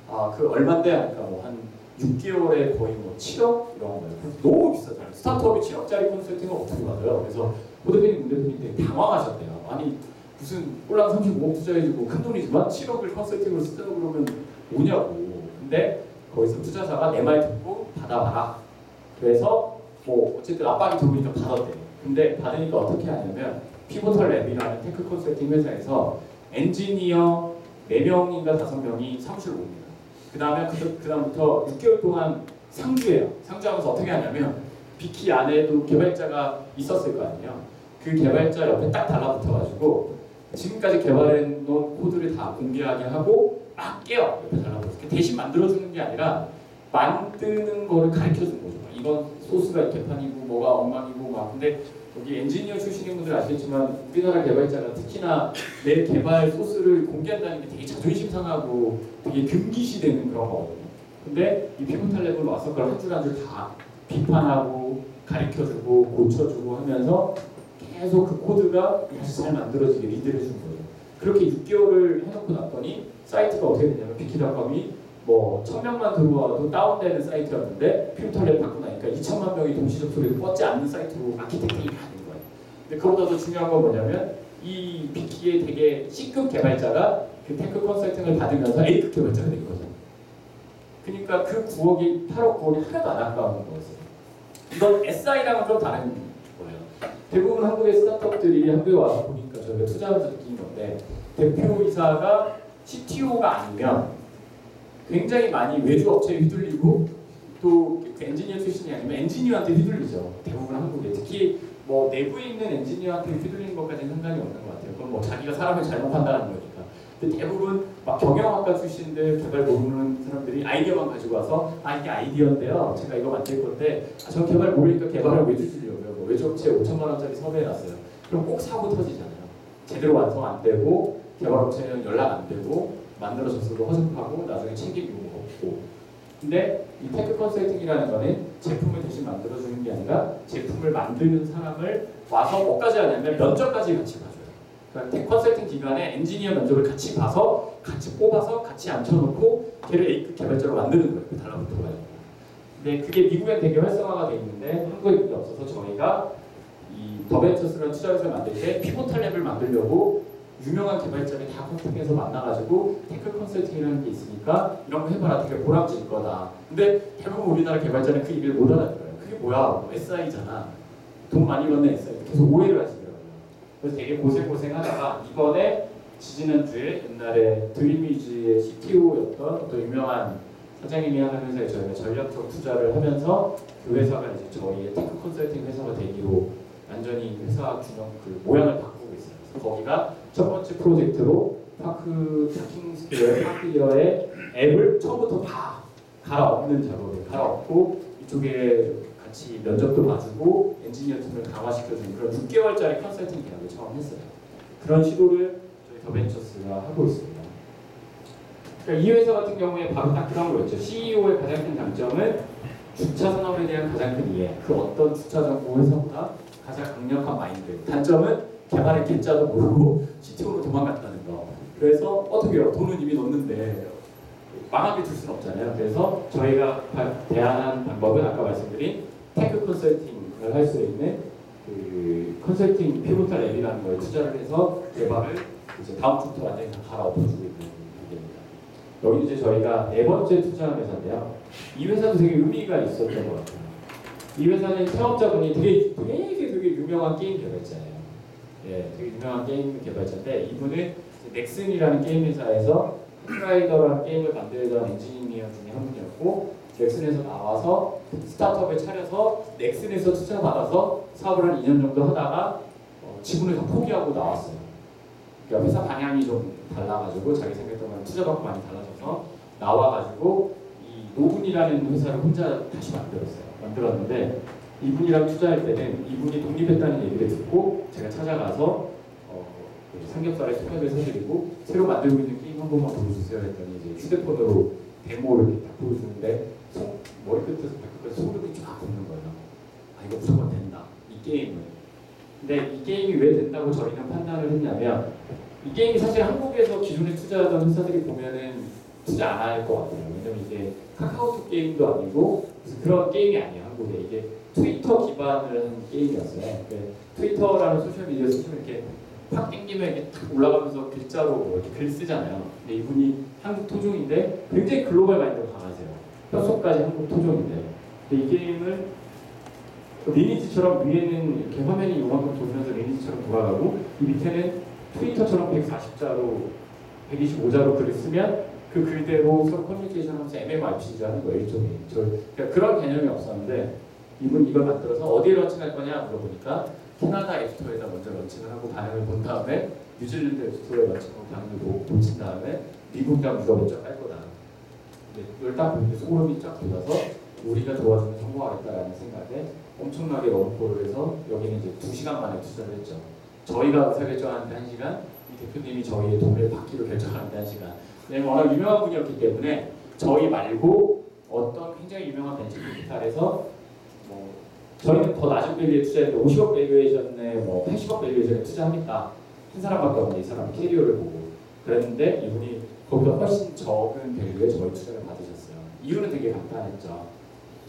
그래서 그 얼마인데 하니까 뭐 한 6개월에 거의 뭐 7억 이런 거예요. 너무 비싸잖아요. 스타트업이 7억짜리 컨설팅을 어떻게 받아요? 그래서 문 대표님 되게 당황하셨대요. 아니 무슨 꼴랑 35억 투자해주고 큰 돈이지만 7억을 컨설팅으로 쓰자고 그러면 뭐냐고. 근데 거기서 투자자가 내 말 듣고 받아봐라. 그래서 뭐 어쨌든 압박이 들어오니까 받았대요. 근데 받으니까 어떻게 하냐면 피보탈 랩이라는 테크 컨설팅 회사에서 엔지니어 4명인가 5명이 사무실로 옵니다. 그 다음부터 6개월 동안 상주해요. 상주하면서 어떻게 하냐면 비키 안에도 개발자가 있었을 거 아니에요. 그 개발자 옆에 딱 달라붙어가지고 지금까지 개발해놓은 코드를 다 공개하게 하고 막 깨요. 옆에 달라붙어서 대신 만들어주는 게 아니라 만드는 거를 가르쳐주는 거죠. 이건 소스가 개판이고 뭐가 엉망이고 막. 근데 여기 엔지니어 출신인 분들 아시겠지만 우리나라 개발자가 특히나 내 개발 소스를 공개한다는 게 되게 자존심 상하고 되게 금기시되는 그런 거거든요. 근데 이 피부탈 랩으로 와서 그걸 한 줄 한 줄 다 비판하고 가르쳐주고 고쳐주고 하면서 계속 그 코드가 다시 잘 만들어지게 리드를 해주는 거죠. 그렇게 6개월을 해놓고 났더니 사이트가 어떻게 되냐면 비키닷컴이 뭐 1000명만 들어와도 다운되는 사이트였는데 피부탈 랩 받고 나니까 2000만 명이 동시 접속해도 뻗지 않는 사이트로 아키텍팅이 다 된 거예요. 근데 그보다 더 중요한 건 뭐냐면 이 비키의 되게 C급 개발자가 그 테크 컨설팅을 받으면서 A급 개발자가 된 거죠. 그러니까 그 9억이 8억 9억이 하나도 안 아까운 거였어요. 이건 SI랑은 좀 다른 거예요. 대부분 한국의 스타트업들이 한국에 와서 보니까 저희가 투자하면서 느낀 건데 대표이사가 CTO가 아니면 굉장히 많이 외주 업체에 휘둘리고 또 엔지니어 출신이 아니면 엔지니어한테 휘둘리죠. 대부분 한국에 특히 뭐 내부에 있는 엔지니어한테 휘둘리는 것까지는 상관이 없는 것 같아요. 그건 뭐 자기가 사람을 잘못 판단하는 거니까. 근데 대부분 막 경영학과 출신들 개발 모르는 사람들이 아이디어만 가지고 와서 이게 아이디어인데요. 제가 이거 만들 건데 저 개발 모르니까 개발을 외주 주려고요. 뭐 외주 업체 5천만 원짜리 섭외해놨어요. 그럼 꼭 사고 터지잖아요. 제대로 완성 안 되고 개발 업체는 연락 안 되고 만들어졌어도 허접하고 나중에 챙길 이유가 없고. 근데 이 테크 컨설팅이라는 거는 제품을 대신 만들어주는 게 아니라 제품을 만드는 사람을 와서 뭐까지 하냐면 면접까지 같이 봐줘요. 그러니까 테크 컨설팅 기간에 엔지니어 면접을 같이 봐서 같이 뽑아서 같이 앉혀놓고 걔를 A급 개발자로 만드는 거예요. 그 달라붙어가지고. 근데 그게 미국엔 되게 활성화가 돼 있는데 한국에 그게 없어서 저희가 이 더벤처스라는 투자회사를 만들 때 피보탈 랩을 만들려고 유명한 개발자를 다 컨택해서 만나가지고 테크 컨설팅이라는 게 있으니까 이런 거 해봐라. 되게 보람질 거다. 근데 대부분 우리나라 개발자는 그 얘기를 못 알아들어요. 그게 뭐야? 뭐 SI잖아. 돈 많이 받는 SI. 계속 오해를 하시더라고요. 그래서 되게 고생하다가 이번에 지지난주에 옛날에 드림위즈의 CTO였던 어떤 유명한 사장님이 하는 회사에 저희가 전략적 투자를 하면서 그 회사가 이제 저희의 테크 컨설팅 회사가 되기로 완전히 회사 균형 그 모양을 바꾸고 있어요. 그래서 거기가 첫 번째 프로젝트로 파킹스퀘어 파크이어의 앱을 처음부터 다 갈아엎는 작업을 갈아엎고 이쪽에 같이 면접도 봐주고 엔지니어 팀을 강화시켜주는 그런 6개월짜리 컨설팅 계약을 처음 했어요. 그런 시도를 저희 더벤처스가 하고 있습니다. 그러니까 이 회사 같은 경우에 바로 딱 그런 거였죠. CEO의 가장 큰 장점은 주차 산업에 대한 가장 큰 이해, 그 어떤 주차 정보 회사보다 가장 강력한 마인드. 단점은 개발의 개자도 모르고 CTO로 도망갔다는 거. 그래서 어떻게 해요? 돈은 이미 넣는데 망하게 둘 수는 없잖아요. 그래서 저희가 대안한 방법은 아까 말씀드린 테크 컨설팅을 할 수 있는 그 컨설팅 피보탈 앱이라는 거에 투자를 해서 개발을 이제 다음 주부터 완전히 다 갈아엎어주고 있는 단계입니다. 여기 이제 저희가 4번째 투자한 회사인데요. 이 회사도 되게 의미가 있었던 것 같아요. 이 회사는 창업자분이 되게 유명한 게임 개발자예요. 예, 되게 유명한 게임 개발자인데 이분은 넥슨이라는 게임 회사에서 홈라이더라는 게임을 만들던 엔지니어 중에 한 분이었고 넥슨에서 나와서 스타트업을 차려서 넥슨에서 투자 받아서 사업을 한 2년 정도 하다가 지분을 다 포기하고 나왔어요. 그러니까 회사 방향이 좀 달라가지고 자기 생각했던 투자 받고 많이 달라져서 나와가지고 이 노분이라는 회사를 혼자 다시 만들었는데 이분이랑 투자할 때는 이분이 독립했다는 얘기를 듣고 제가 찾아가서 삼겹살에 소맥을 사드리고 새로 만들고 있는 게임 한 번만 보여주세요 했더니 이제 휴대폰으로 데모를 이렇게 딱 보여주는데 머리끝에서 발끝까지 소름이 쫙 돋는 거예요. 이거 무조건 된다. 이 게임은. 근데 이 게임이 왜 된다고 저희는 판단을 했냐면 이 게임이 사실 한국에서 기존에 투자하던 회사들이 보면은 투자 안 할 것 같아요. 왜냐면 이게 카카오톡 게임도 아니고 그런 게임이 아니에요. 한국에 이게 트위터 기반을 한 게임이었어요. 트위터라는 소셜미디어 쓰시면 이렇게 팍 땡기면 이렇게 탁 올라가면서 글자로 이렇게 글 쓰잖아요. 근데 이분이 한국 토종인데 굉장히 글로벌 마인드가 강하세요. 뼛속까지 한국 토종인데. 근데 이 게임을 리니지처럼 위에는 이렇게 화면이 요만큼 돌면서 리니지처럼 돌아가고 이 밑에는 트위터처럼 140자로 125자로 글을 쓰면 그 글대로 서로 커뮤니케이션 하면서 MMRPG 하는 거예요. 일종의. 그러니까 그런 개념이 없었는데 이분 이걸 만들어서 어디에 런칭할 거냐 물어보니까 캐나다 앱스토어에다 먼저 런칭을 하고 반응을 본 다음에 뉴질랜드 앱스토어에 런칭하고 반응을 보친 다음에 미국이랑 유럽에 쫙 깔 거다. 이걸 딱 보면서 소름이 쫙 돋아서 우리가 도와주면 성공하겠다라는 생각에 엄청나게 원포를 해서 여기는 이제 2시간 만에 투자를 했죠. 저희가 의사결정하는데 1시간, 이 대표님이 저희의 돈을 받기로 결정하는데 1시간. 왜냐면 워낙 유명한 분이었기 때문에 저희 말고 어떤 굉장히 유명한 벤처 캐피탈에서 뭐 저희는 더 낮은 밸류에 투자했는데 50억 밸류에이션에 뭐 80억 밸류에이션에 투자합니까? 한 사람밖에 없는데 이 사람 캐리어를 보고 그랬는데 이분이 거기다 훨씬 적은 밸류에 저희 투자를 받으셨어요. 이유는 되게 간단했죠.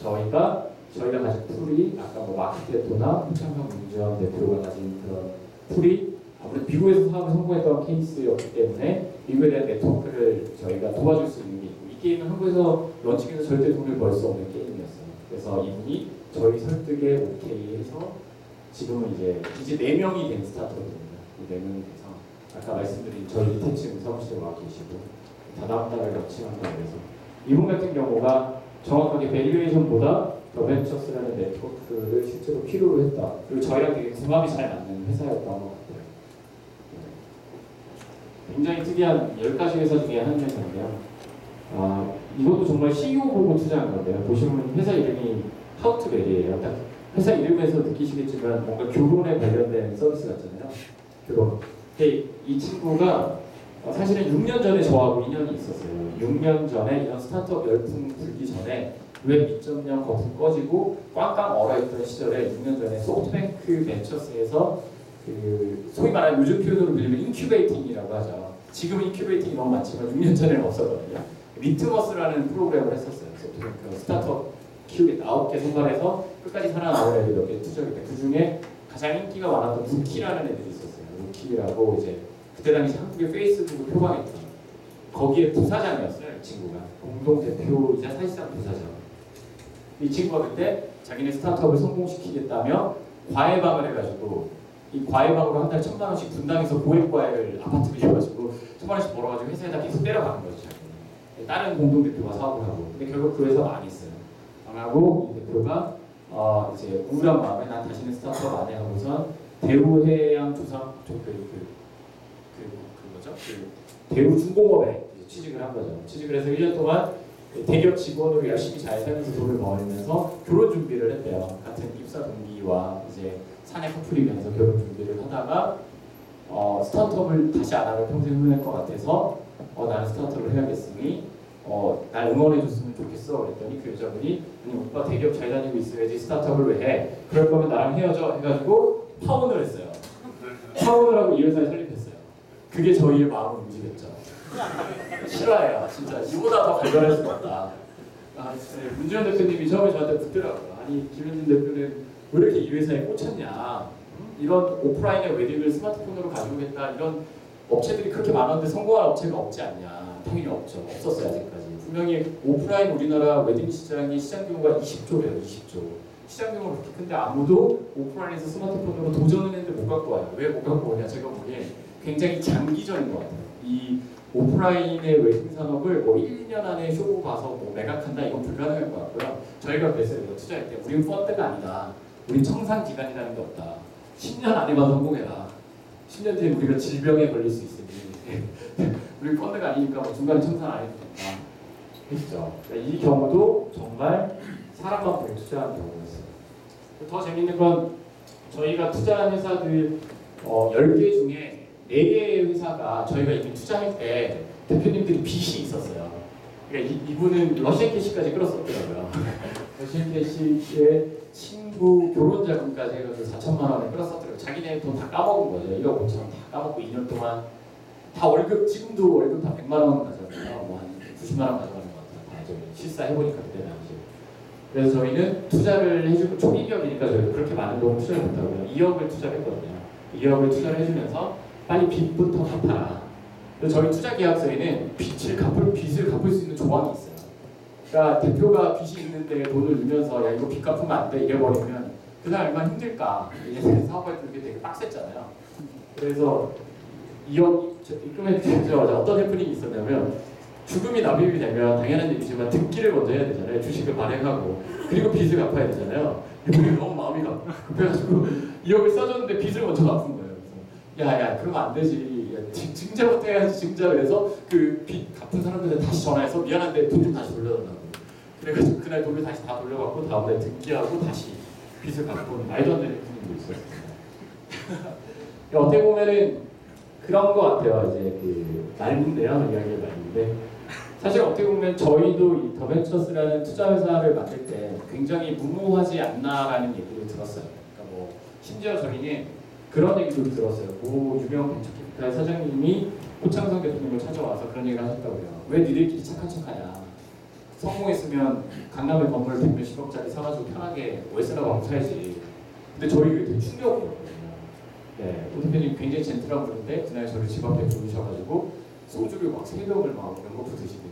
저희가 가진 풀이 아까 뭐 마키테토나 후창상 문지원 대표가 가진 그런 풀이 아무래도 미국에서 사업을 성공했던 케이스였기 때문에 미국에 대한 네트워크를 저희가 도와줄 수 있는 게 있고 이 게임은 한국에서 런칭해서 절대 돈을 벌 수 없는 게임이었어요. 그래서 이분이 저희 설득에 오케이 해서 지금은 이제 4명이 된 스타트업입니다. 이 4명이 돼서 아까 말씀드린 저희 밑에 층 사무실에 와 계시고 다다음 달에 런칭한다고 해서 이분 같은 경우가 정확하게 밸류에이션보다 더 벤처스라는 네트워크를 실제로 필요로 했다. 그리고 저희랑 되게 궁합이 잘 맞는 회사였던 것 같아요. 굉장히 특이한 10가지 회사 중에 한 회사인데요. 이것도 정말 CEO 보고 투자한 건데요. 보시면 회사 이름이 하우투베리예요. 딱 회사 이름에서 느끼시겠지만 뭔가 결혼에 관련된 서비스 같잖아요. 결혼. 이 친구가 사실은 6년 전에 저하고 인연이 있었어요. 6년 전에 이런 스타트업 열풍 불기 전에 웹 2.0 거품 꺼지고 꽝꽝 얼어있던 시절에 6년 전에 소프트뱅크 벤처스에서 그 소위 말하는 요즘 표현으로 불리면 인큐베이팅이라고 하죠. 지금 인큐베이팅이 너무 많지만 6년 전에는 없었거든요. 리트머스라는 프로그램을 했었어요. 소프트뱅크 스타트업 키우겠다. 9개 선발해서 끝까지 살아남은 애들 몇 개 투자했는데 그 중에 가장 인기가 많았던 루키라는 애들이 있었어요. 루키라고 이제 그때 당시 한국의 페이스북을 표방했던 거기에 부사장이었어요. 이 친구가 공동 대표이자 사실상 부사장. 이 친구가 그때 자기네 스타트업을 성공시키겠다며 과외방을 해가지고 이 과외방으로 한 달에 1,000만 원씩 분담해서 고액과외를 아파트 빌려가지고 1,000만 원씩 벌어가지고 회사에다 계속 때려가는 거죠. 자기는. 다른 공동 대표가 사업을 하고 근데 결국 그 회사 망했어요. 망하고 이 대표가 이제 우울한 마음에 난 다시는 스타트업 안 해 하고선 대우해양 조선 대우중공업에 취직을 한 거죠. 취직을 해서 1년 동안 대기업 직원으로 열심히 잘 살면서 돈을 벌면서 결혼 준비를 했대요. 같은 입사 동기와 이제 사내 커플이면서 결혼 준비를 하다가 스타트업을 다시 안 하면 평생 후회할 것 같아서 나는 스타트업을 해야겠으니 날 응원해줬으면 좋겠어. 그랬더니 그 여자분이 아니 오빠 대기업 잘 다니고 있어야지 스타트업을 왜 해? 그럴 거면 나랑 헤어져 해가지고 파혼을 했어요. 파혼을 하고 이 회사에 설립했어요. 그게 저희의 마음을 움직였죠. 싫어해요. 진짜 이보다 더 갈변할 수가 없다. 진짜 문지원 대표님이 처음에 저한테 묻더라고요. 아니 김현진 대표는 왜 이렇게 이 회사에 꽂혔냐? 이런 오프라인의 웨딩을 스마트폰으로 가져오겠다 이런 업체들이 그렇게 많았는데 성공한 업체가 없지 않냐? 당연히 없죠. 없었어요 아직까지. 분명히 오프라인 우리나라 웨딩 시장이 시장 규모가 20조래요. 20조. 시장 규모가 그렇게 큰데 아무도 오프라인에서 스마트폰으로 도전을 했는데 못 갖고 와요. 왜 못 갖고 오냐? 제가 보기에 굉장히 장기적인 것 같아요. 이 오프라인의 웨딩 산업을 뭐 1, 2년 안에 쇼 봐서 뭐 매각한다 이건 불가능할 것 같고요. 저희가 그랬어요. 투자할 때 우리는 펀드가 아니다. 우린 청산 기간이라는 게 없다. 10년 안에만 성공해라. 10년 뒤에 우리가 질병에 걸릴 수 있으니 우리 펀드가 아니니까 뭐 중간에 청산 안 해도 된다. 했죠. 이 경우도 정말 사람만 보고 투자한 경우였어요. 더 재밌는 건 저희가 투자한 회사들 10개 중에 4개의 회사가 저희가 이미 투자할 때 대표님들이 빚이 있었어요. 그러니까 이분은 러시안 캐시까지 끌었었더라고요. 러시안 캐시의 친구 결혼 자금까지 해가지고 4천만 원을 끌었었더라고요. 자기네 돈 다 까먹은 거죠. 1억 5천 원 다 까먹고 2년 동안 다 월급 지금도 월급 다 100만 원 가져가요. 뭐한 90만 원 가져가는 것 같아요. 다 저희 실사해보니까 그때 당시. 그래서 저희는 투자를 해주고 초기 기업이니까 저희도 그렇게 많은 돈을 투자를 못하고요. 2억을 투자를 했거든요. 2억을 투자를 해주면서 빨리 빚부터 갚아라. 그래서 저희 투자 계약서에는 빚을 갚을 수 있는 조항이 있어요. 그러니까 대표가 빚이 있는데 돈을 넣으면서 야 이거 빚 갚으면 안 돼 이래버리면 그 사람 얼마나 힘들까. 예전에 사업할 때 그게 되게 빡셌잖아요. 그래서 2억 입금해주자마자 어떤 해프닝이 있었냐면 죽음이 납입이 되면 당연한 얘기지만 등기를 먼저 해야 되잖아요. 주식을 발행하고 그리고 빚을 갚아야 되잖아요. 우리 너무 마음이 급해가지고 2억을 써줬는데 빚을 먼저 갚은 거예요. 그래서 야야 그러면 안 되지. 증자부터 해야지 증자. 그래서 그 빚 갚은 사람들한테 다시 전화해서 미안한데 돈 좀 다시 돌려달라고. 그래가지고 그날 돈을 다시 다 돌려받고 다음날 등기하고 다시 빚을 갚고 말도 안 되는 분도 있었어요. 어떻게 보면은 그런 것 같아요. 이제 그 말문데요, 이야기의 말문데 사실 어떻게 보면 저희도 이 더벤처스라는 투자 회사를 만들 때 굉장히 무모하지 않나라는 얘기를 들었어요. 그러니까 뭐 심지어 저희는 그런 얘기도 들었어요. 모 유명 벤처캐피탈 사장님이 고창석 대통령을 찾아와서 그런 얘기를 하셨다고요. 왜 니들끼리 착한 척하냐? 성공했으면 강남에 건물 100몇십억짜리 사가지고 편하게 월세라고 하고 살지. 근데 저희 그게 되게 충격이었거든요. 네, 오 대표님 굉장히 젠틀한 분인데 그날 저를 집 앞에 부르셔가지고 소주를 막 새벽을 막 연거푸 드시더니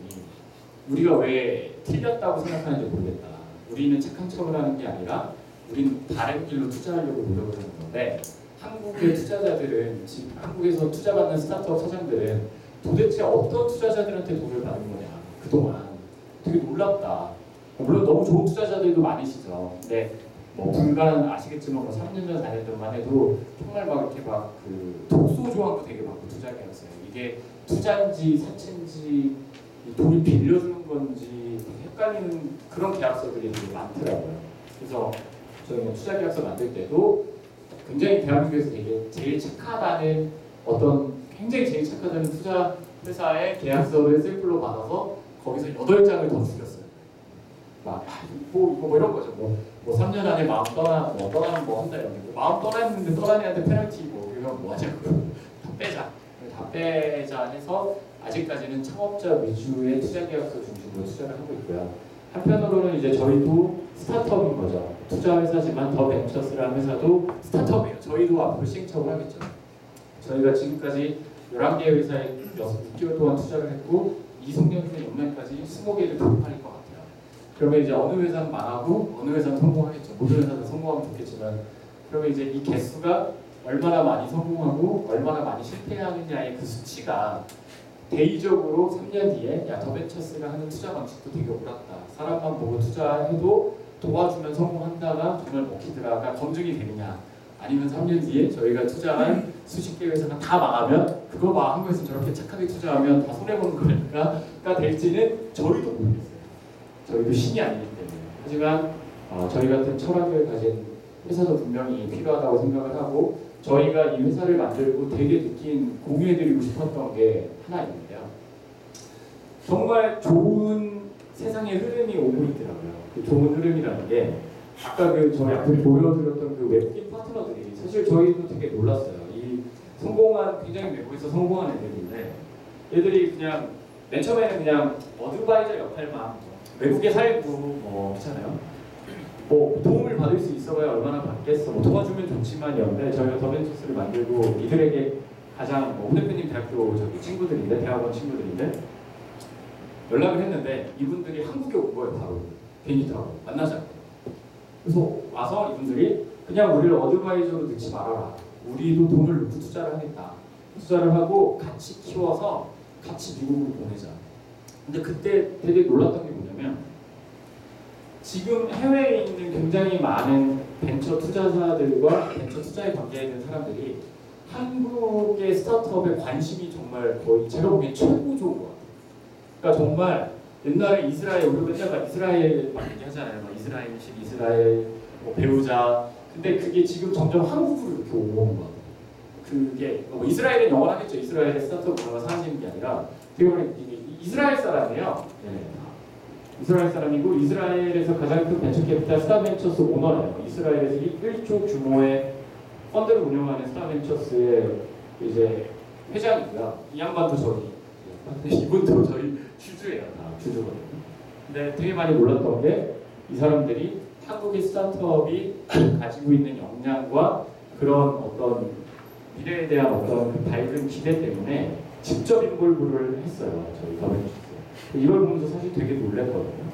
우리가 왜 틀렸다고 생각하는지 모르겠다. 우리는 착한 척을 하는 게 아니라 우리는 다른 길로 투자하려고 노력을 하는 건데 한국의 투자자들은 지금 한국에서 투자받는 스타트업 사장들은 도대체 어떤 투자자들한테 돈을 받는 거냐. 그동안 되게 놀랍다. 물론 너무 좋은 투자자들도 많으시죠. 근데 뭐 불과 아시겠지만 뭐 3년 전, 4년 전만 해도 정말 막 이렇게 막 그 독소 조항도 되게 많고 투자 계약서에 이게 투자인지 사채인지 돈을 빌려주는 건지 헷갈리는 그런 계약서들이 되게 많더라고요. 그래서 저희는 투자 계약서 만들 때도 굉장히 대한민국에서 되게 제일 착하다는 어떤 굉장히 제일 착하다는 투자 회사의 계약서를 샘플로 받아서 거기서 8장을 더 줄였어요. 막 뭐 이런 거죠. 뭐 3년 안에 마음 떠나면 뭐 한다 이런 거. 마음 떠났는데 떠난 애한테 페널티 뭐 이건 뭐 하자고요. 다 빼자 해서 아직까지는 창업자 위주의 투자 계약서 중심으로 투자를 하고 있고요. 한편으로는 이제 저희도 스타트업인 거죠. 투자 회사지만 더 벤처스라는 회사도 스타트업이에요. 저희도 앞으로 시행착오를 하겠죠. 저희가 지금까지 11개의 회사에 6개월 동안 투자를 했고 이송년생 연말까지 20개를 돌파할 것 같아요. 그러면 이제 어느 회사는 망하고 어느 회사는 성공하겠죠. 모든 회사는 성공하면 좋겠지만 그러면 이제 이 개수가 얼마나 많이 성공하고 얼마나 많이 실패하느냐의 그 수치가 대의적으로 3년 뒤에 야 더벤처스가 하는 투자 방식도 되게 옳았다. 사람만 보고 투자해도 도와주면 성공한다가 정말 먹히더라가 검증이 되느냐. 아니면 3년 뒤에 저희가 투자한 수십 개 회사가 다 망하면 그거 봐 한국에서 저렇게 착하게 투자하면 다 손해보는 거니까가 될지는 저희도 모르겠어요. 저희도 신이 아니기 때문에. 하지만 저희 같은 철학을 가진 회사도 분명히 필요하다고 생각을 하고 저희가 이 회사를 만들고 되게 공유해드리고 싶었던 게 하나 있는데요. 정말 좋은 세상의 흐름이 오고 있더라고요. 그 좋은 흐름이라는 게 아까 저희 앞에 보여드렸던 그 외국인 파트너들이 사실 저희도 되게 놀랐어요. 이 성공한 굉장히 외국에서 성공한 애들인데 얘들이 그냥 맨 처음에는 그냥 어드바이저 역할만 외국에 살고 뭐 그렇잖아요. 뭐 도움을 받을 수 있어봐야 얼마나 받겠어. 뭐 도와주면 좋지만이었는데 저희가 더벤처스를 만들고 이들에게 가장 뭐 대표님 대학교 친구들인데 대학원 친구들인데 연락을 했는데 이분들이 한국에 온 거예요. 바로 비행기 타고 만나자고. 그래서 와서 이분들이 그냥 우리를 어드바이저로 넣지 말아라. 우리도 돈을 넣고 투자를 하겠다. 투자를 하고 같이 키워서 같이 미국으로 보내자. 근데 그때 되게 놀랐던 게 뭐냐면 지금 해외에 있는 굉장히 많은 벤처 투자자들과 벤처 투자에 관계에 있는 사람들이 한국의 스타트업에 관심이 정말 거의 제가 보기엔 최고 좋은 것 같아요. 그러니까 정말 옛날에 이스라엘, 우리가 맨날 이스라엘 막 얘기하잖아요. 막 이스라엘식 이스라엘 뭐 배우자. 근데 그게 지금 점점 한국으로 이렇게 오는 것 같아요. 그게 뭐 이스라엘은 영원하겠죠. 이스라엘의 스타트업 문화가 사라지는 게 아니라 이게 이스라엘 사람이에요. 네. 이스라엘 사람이고 이스라엘에서 가장 큰 벤처캐피탈 스타벤처스 오너예요. 이스라엘에서 1조 규모의 펀드를 운영하는 스타벤처스의 이제 회장이고요. 이 양반도 저희, 이분도 저희 주주예요. 다 주주거든요. 근데 되게 많이 놀랐던 게 이 사람들이 한국의 스타트업이 가지고 있는 역량과 그런 어떤 미래에 대한 어떤 그 밝은 기대 때문에 직접 인볼브를 했어요. 저희 더벤처스. 이걸 보면서 사실 되게 놀랐거든요.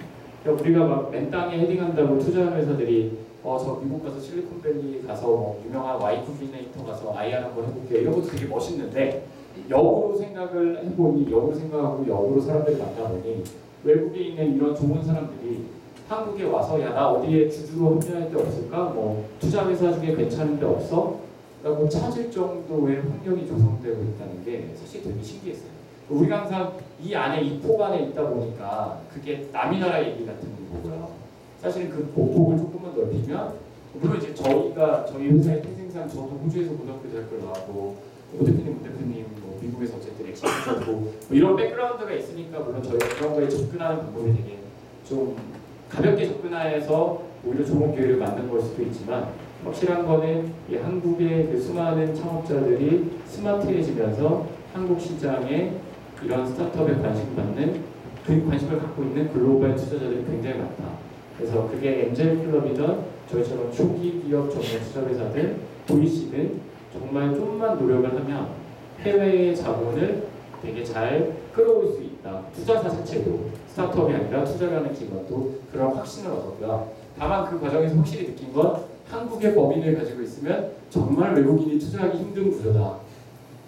그러니까 우리가 막 맨 땅에 헤딩한다고 투자하는 회사들이 저 미국 가서 실리콘밸리 가서 뭐 유명한 Y 콤비네이터 가서 IR 한번 해볼게요. 이런 것도 되게 멋있는데 역으로 생각을 해보니, 역으로 생각하고 역으로 사람들을 만나보니 외국에 있는 이런 좋은 사람들이 한국에 와서 야 나 어디에 주주로 합류할 데 없을까? 뭐 투자회사 중에 괜찮은 데 없어? 라고 찾을 정도의 환경이 조성되고 있다는 게 사실 되게 신기했어요. 우리가 항상 이 안에 이 폭 안에 있다 보니까 그게 남이 나라 얘기 같은 거고요. 사실은 그 보폭을 조금만 넓히면 물론 이제 저희 회사의 태생상 저도 호주에서 고등학교 대학교 나왔고 문 대표님 뭐 미국에서 어쨌든 엑시스트고 뭐 이런 백그라운드가 있으니까 물론 저희가 그런 거에 접근하는 방법이 되게 좀 가볍게 접근해서 오히려 좋은 기회를 만든 걸 수도 있지만 확실한 거는 이 한국의 그 수많은 창업자들이 스마트해지면서 한국 시장에 이런 스타트업에 관심 받는 그 관심을 갖고 있는 글로벌 투자자들이 굉장히 많다. 그래서 그게 엔젤클럽이든 저희처럼 초기 기업 전문 투자회사들, VC든 정말 좀만 노력을 하면 해외의 자본을 되게 잘 끌어올 수 있다. 투자사 자체도 스타트업이 아니라 투자라는 기관도 그런 확신을 얻었고요. 다만 그 과정에서 확실히 느낀 건 한국의 법인을 가지고 있으면 정말 외국인이 투자하기 힘든 구조다.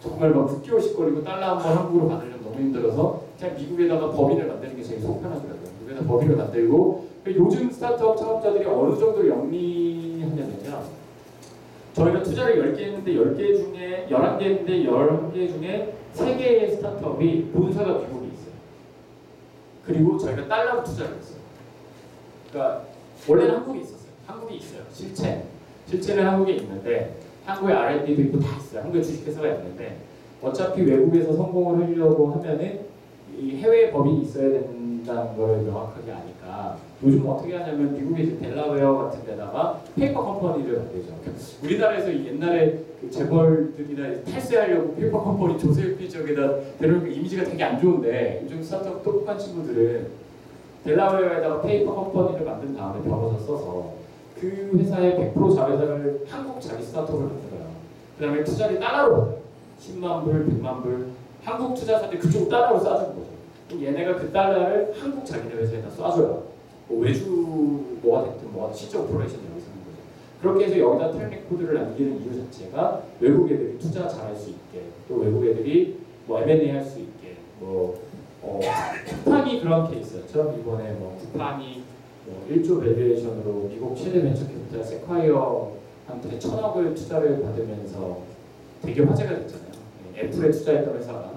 정말 막 6개월씩거리고 달러 한 번 한국으로 받으려면 너무 힘들어서 그냥 미국에다가 법인을 만드는 게 제일 속 편하더라고요. 미국에다 법인을 만들고 요즘 스타트업 창업자들이 어느 정도 영리하냐면요. 저희가 투자를 10개 했는데 10개 중에 11개 했는데 11개 중에 3개의 스타트업이 본사가 미국에 있어요. 그리고 저희가 달러로 투자를 했어요. 그러니까 원래는 한국에 있었어요. 한국에 있어요. 실체는 한국에 있는데 한국에 R&D도 있고 다 있어요. 한국에 주식회사가 있는데 어차피 외국에서 성공을 하려고 하면은 이 해외 법인이 있어야 된다는 걸 명확하게 아니까 요즘 어떻게 하냐면 미국에 이제 델라웨어 같은 데다가 페이퍼 컴퍼니를 만들죠. 우리나라에서 옛날에 그 재벌들이나 탈세하려고 페이퍼 컴퍼니 조세피 쪽에다 데려오는 이미지가 되게 안 좋은데 요즘 스타트업 똑똑한 친구들은 델라웨어에다가 페이퍼 컴퍼니를 만든 다음에 변호사 써서 그 회사의 100% 자회사를 한국 자기 스타트업을 만들어요. 그 다음에 투자를 달러로 받아요. 10만 불, 100만 불. 한국 투자사들이 그쪽 달러로 쏴주는 거죠. 그럼 얘네가 그 달러를 한국 자기네 회사에다 쏴줘요. 뭐 외주 뭐가 됐든 뭐가 실제 오퍼레이션이 여기서 하는 거죠. 그렇게 해서 여기다 트랙 코드를 남기는 이유 자체가 외국 애들이 투자 잘할 수 있게 또 외국 애들이 뭐 M&A 할 수 있게 쿠팡이 그런 케이스였죠. 이번에 뭐 쿠팡이 1조 밸류에이션으로 미국 최대 벤처 캐피탈 세콰이어한테 1,000억을 투자를 받으면서 되게 화제가 됐잖아요. 애플에 투자했던 회사가.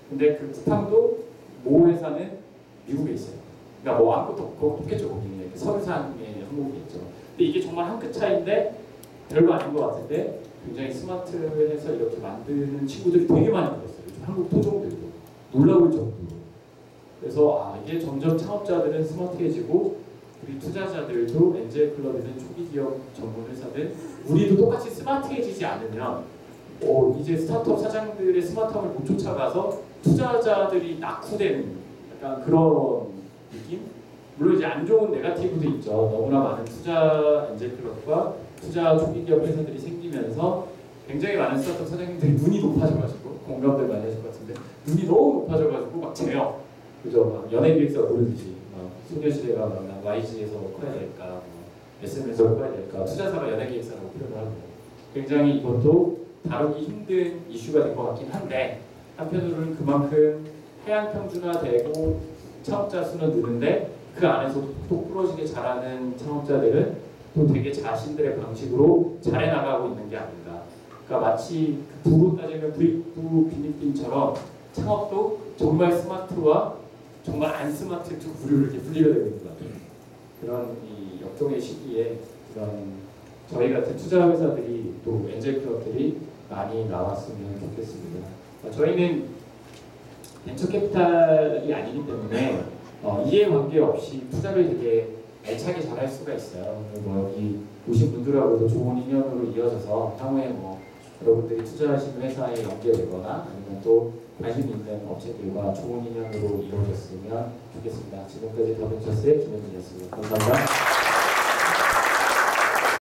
근데 그 쿠팡도 모 회사는 미국에 있어요. 그러니까 뭐 아무것도 없겠죠. 거기는 서류상의 항목이겠죠. 근데 이게 정말 한 끗 차이인데 별거 아닌 것 같은데 굉장히 스마트해서 이렇게 만드는 친구들이 되게 많이 들었어요. 요즘 한국 토종들도 놀라울 정도로. 그래서 이게 점점 창업자들은 스마트해지고 우리 투자자들도 엔젤클럽이든 초기 기업 전문 회사든 우리도 똑같이 스마트해지지 않으면 이제 스타트업 사장들의 스마트함을 못 쫓아가서 투자자들이 낙후되는 약간 그런 느낌? 물론 이제 안 좋은 네거티브도 있죠. 너무나 많은 투자 엔젤클럽과 투자 초기 기업 회사들이 생기면서 굉장히 많은 스타트업 사장님들이 눈이 높아져가지고 공감들 많이 하실 것 같은데 눈이 너무 높아져가지고 막 제요. 그죠? 막 연예기획사가 모르듯이 소녀시대가 막 YG에서 커야 될까, SM에서 커야 될까, 투자사가 연예기획사라고 표현을 하고 굉장히 이것도 다루기 힘든 이슈가 될 것 같긴 한데 한편으로는 그만큼 하향 평준화되고 창업자 수는 느는데 그 안에서도 톡톡 부러지게 잘하는 창업자들은 또 되게 자신들의 방식으로 잘해 나가고 있는 게 아닌가. 그러니까 마치 그 부로 따지면 부익부 비닉빈처럼 창업도 정말 스마트와 정말 안 스마트 두 부류를 이렇게 분리가 되고 있는 것 같아요. 그런 이 역동의 시기에 그런 저희 같은 투자 회사들이 또 엔젤클럽들이 많이 나왔으면 좋겠습니다. 저희는 벤처 캐피탈이 아니기 때문에 이해관계 없이 투자를 되게 알차게 잘할 수가 있어요. 뭐 여기 오신 분들하고도 좋은 인연으로 이어져서 향후에 뭐 여러분들이 투자하시는 회사에 연계되거나 아니면 또 관심 있는 업체들과 좋은 인연으로 이루어졌으면 좋겠습니다. 지금까지 더벤처스의 김현진이었습니다. 감사합니다.